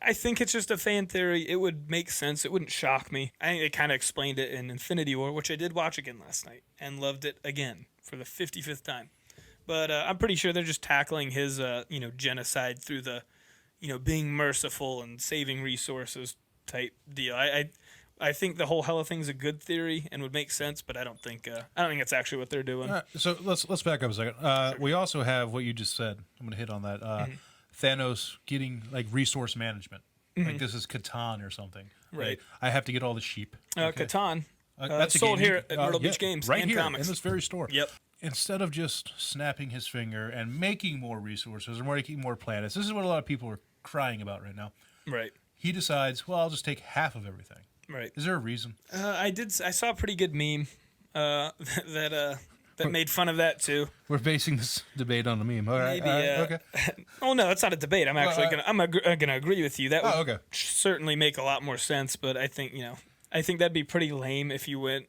I think it's just a fan theory. It would make sense. It wouldn't shock me. I think they kind of explained it in Infinity War, which I did watch again last night and loved it again for the 55th time. But I'm pretty sure they're just tackling his, genocide through the, being merciful and saving resources type deal. I think the whole Hela thing's a good theory and would make sense, but I don't think that's actually what they're doing. So let's back up a second. Sure. We also have what you just said. I'm going to hit on that. Thanos getting like resource management. Like this is Catan or something. Right. Like, I have to get all the sheep. Okay. Catan. That's sold here at Myrtle Beach Games right and here comics. in this very store. Yep. Instead of just snapping his finger and making more resources or making more planets, this is what a lot of people are crying about right now. Right. He decides, well, I'll just take half of everything. Right. Is there a reason? I saw a pretty good meme that made fun of that too. We're basing this debate on a meme. All right. Maybe. Okay. Oh no, it's not a debate. I'm actually gonna agree with you. That would okay. certainly make a lot more sense. But I think that'd be pretty lame if you went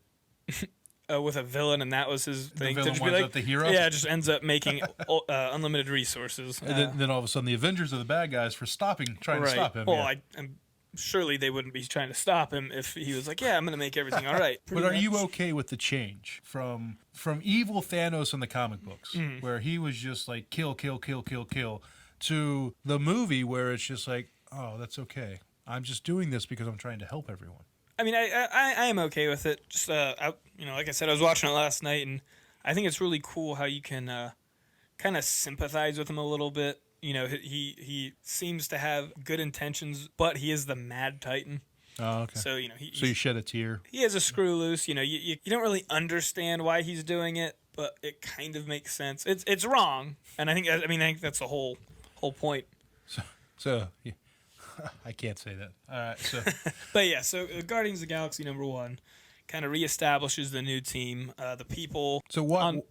with a villain and that was his thing. The villain to winds be up the hero. Yeah, just ends up making unlimited resources. And then all of a sudden, the Avengers are the bad guys for trying to stop him. Well, yeah. I'm surely they wouldn't be trying to stop him if he was like, yeah, I'm going to make everything all right. But are you okay with the change from evil Thanos in the comic books, where he was just like kill, kill, kill, kill, kill, to the movie where it's just like, oh, that's okay. I'm just doing this because I'm trying to help everyone. I mean, I am okay with it. Just like I said, I was watching it last night, and I think it's really cool how you can kind of sympathize with him a little bit. He seems to have good intentions, but he is the Mad Titan. Oh, okay. So so you shed a tear. He has a screw loose. You don't really understand why he's doing it, but it kind of makes sense. It's wrong, and I think that's the whole point. So yeah. I can't say that. All right. So, but yeah. So Guardians of the Galaxy #1 kind of reestablishes the new team, the people. So what?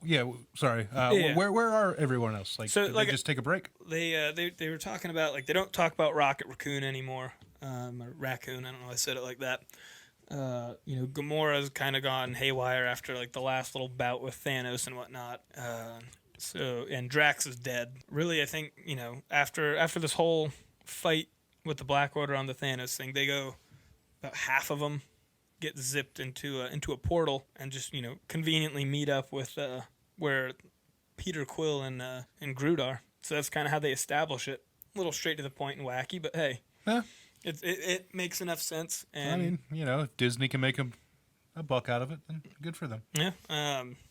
Sorry. Where are everyone else? Like, did they just take a break? They were talking about they don't talk about Rocket Raccoon anymore. Or Raccoon. I don't know why I said it like that. Gamora's kind of gone haywire after the last little bout with Thanos and whatnot. And Drax is dead. Really, I think after this whole fight with the Black Order on the Thanos thing, they go about half of them get zipped into a portal and just conveniently meet up with where Peter Quill and Groot are. So that's kind of how they establish it. A little straight to the point and wacky, but hey, it makes enough sense. And if Disney can make a buck out of it, then good for them. Yeah.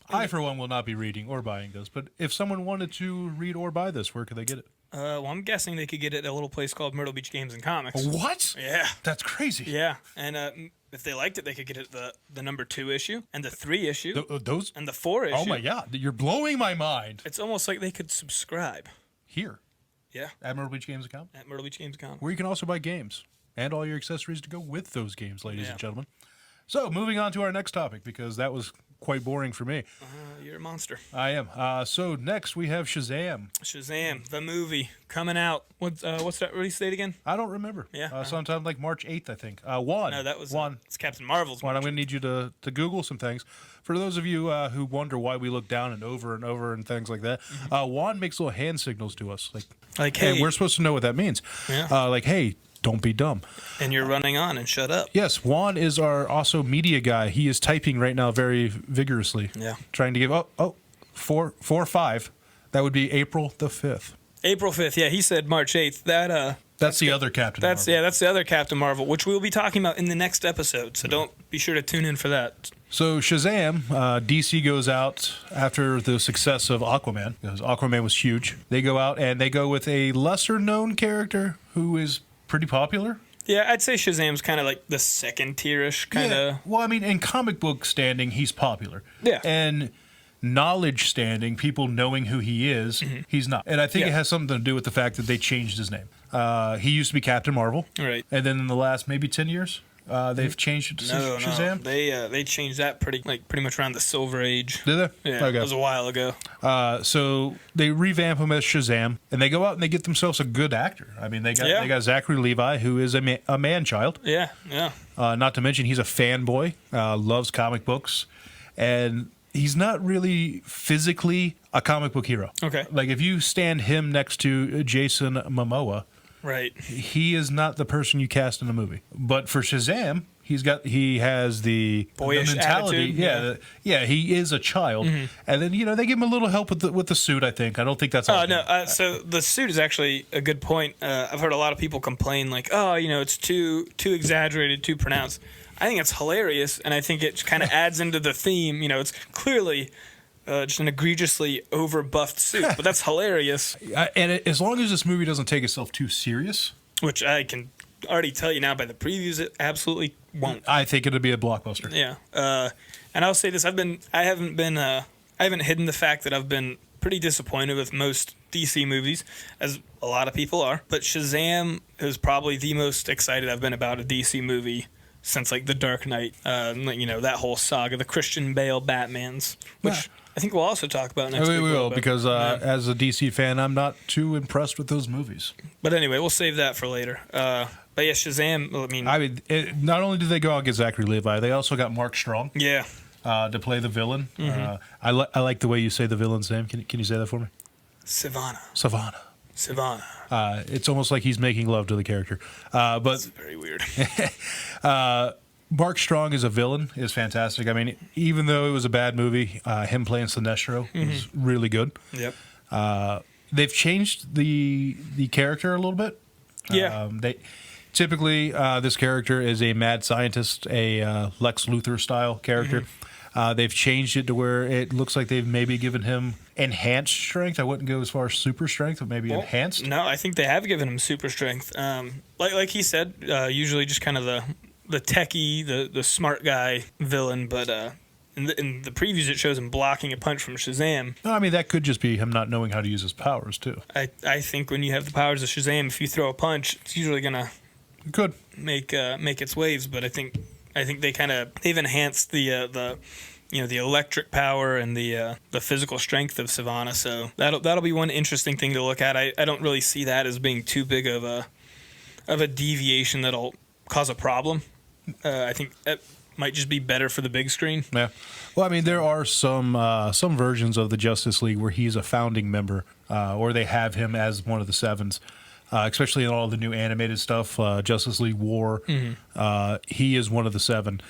I, for one, will not be reading or buying this. But if someone wanted to read or buy this, where could they get it? Well, I'm guessing they could get it at a little place called Myrtle Beach Games and Comics. What? Yeah. That's crazy. Yeah. And if they liked it, they could get it the #2 issue and the 3 issue. Those? And the 4 issue. Oh, my God. You're blowing my mind. It's almost like they could subscribe. Here? Yeah. At Myrtle Beach Games and Comics? At Myrtle Beach Games and Comics. Where you can also buy games and all your accessories to go with those games, ladies and gentlemen. So, moving on to our next topic, because that was quite boring for me. You're a monster. I am. So, next we have Shazam. Shazam, the movie, coming out. What's that release date again? I don't remember. Yeah. Sometime like March 8th, I think. Juan. No, that was Juan. It's Captain Marvel's. Juan, I'm going to need you to Google some things. For those of you who wonder why we look down and over and things like that, Juan makes little hand signals to us. Like hey. And we're supposed to know what that means. Yeah. Hey, don't be dumb. And you're running on and shut up. Yes, Juan is our also media guy. He is typing right now very vigorously. Yeah. Trying to give 4/5. That would be April the 5th. April 5th. Yeah, he said March 8th. That's the other Captain Marvel. That's the other Captain Marvel, which we'll be talking about in the next episode. So don't be sure to tune in for that. So Shazam, DC goes out after the success of Aquaman, because Aquaman was huge. They go out and they go with a lesser-known character who is pretty popular. Yeah, I'd say Shazam's kind of like the second tier-ish kind of. Yeah. Well, I mean, in comic book standing, he's popular. Yeah. And knowledge standing, people knowing who he is, he's not. And I think it has something to do with the fact that they changed his name. He used to be Captain Marvel. Right. And then in the last maybe 10 years, they've changed it to Shazam. No. They changed that pretty much around the Silver Age. Did they? Yeah, it was a while ago. So they revamp him as Shazam, and they go out and they get themselves a good actor. I mean, they got Zachary Levi, who is a man-child. Yeah. Not to mention he's a fanboy, loves comic books, and he's not really physically a comic book hero. Okay. Like if you stand him next to Jason Momoa, Right. He is not the person you cast in a movie. But for Shazam, he has the Boyish mentality. attitude, Yeah, he is a child. And then they give him a little help with the suit. I think. I don't think that's all. Oh no! So the suit is actually a good point. I've heard a lot of people complain like, oh, it's too exaggerated, too pronounced. I think it's hilarious, and I think it kind of adds into the theme. It's clearly just an egregiously overbuffed suit, but that's hilarious. As long as this movie doesn't take itself too serious, Which I can already tell you now by the previews, it absolutely won't. I think it'll be a blockbuster. Yeah. And I'll say this: I haven't hidden the fact that I've been pretty disappointed with most DC movies, as a lot of people are. But Shazam is probably the most excited I've been about a DC movie since like The Dark Knight. That whole saga, the Christian Bale Batmans, which I think we'll also talk about next week. We will, because as a DC fan, I'm not too impressed with those movies. But anyway, we'll save that for later. But yeah, Shazam. Not only did they go out and get Zachary Levi, they also got Mark Strong. Yeah. To play the villain. I like the way you say the villain's name. Can you say that for me? Savannah. It's almost like he's making love to the character. But That's very weird. Mark Strong as a villain is fantastic. I mean, even though it was a bad movie, him playing Sinestro was really good. Yep. They've changed the character a little bit. Yeah. Typically, this character is a mad scientist, a Lex Luthor style character. They've changed it to where it looks like they've maybe given him enhanced strength. I wouldn't go as far as super strength, but maybe enhanced. No, I think they have given him super strength. Like he said, usually just kind of the techie, the smart guy villain, but in the previews it shows him blocking a punch from Shazam. No, I mean that could just be him not knowing how to use his powers too. I think when you have the powers of Shazam, if you throw a punch, it's usually gonna make its waves. But I think they've enhanced the electric power and the physical strength of Savannah. So that'll be one interesting thing to look at. I don't really see that as being too big of a deviation that'll cause a problem. I think that might just be better for the big screen. Yeah. Well, I mean, there are some versions of the Justice League where he's a founding member, or they have him as one of the Sevens. Especially in all the new animated stuff, Justice League War, he is one of the Seven.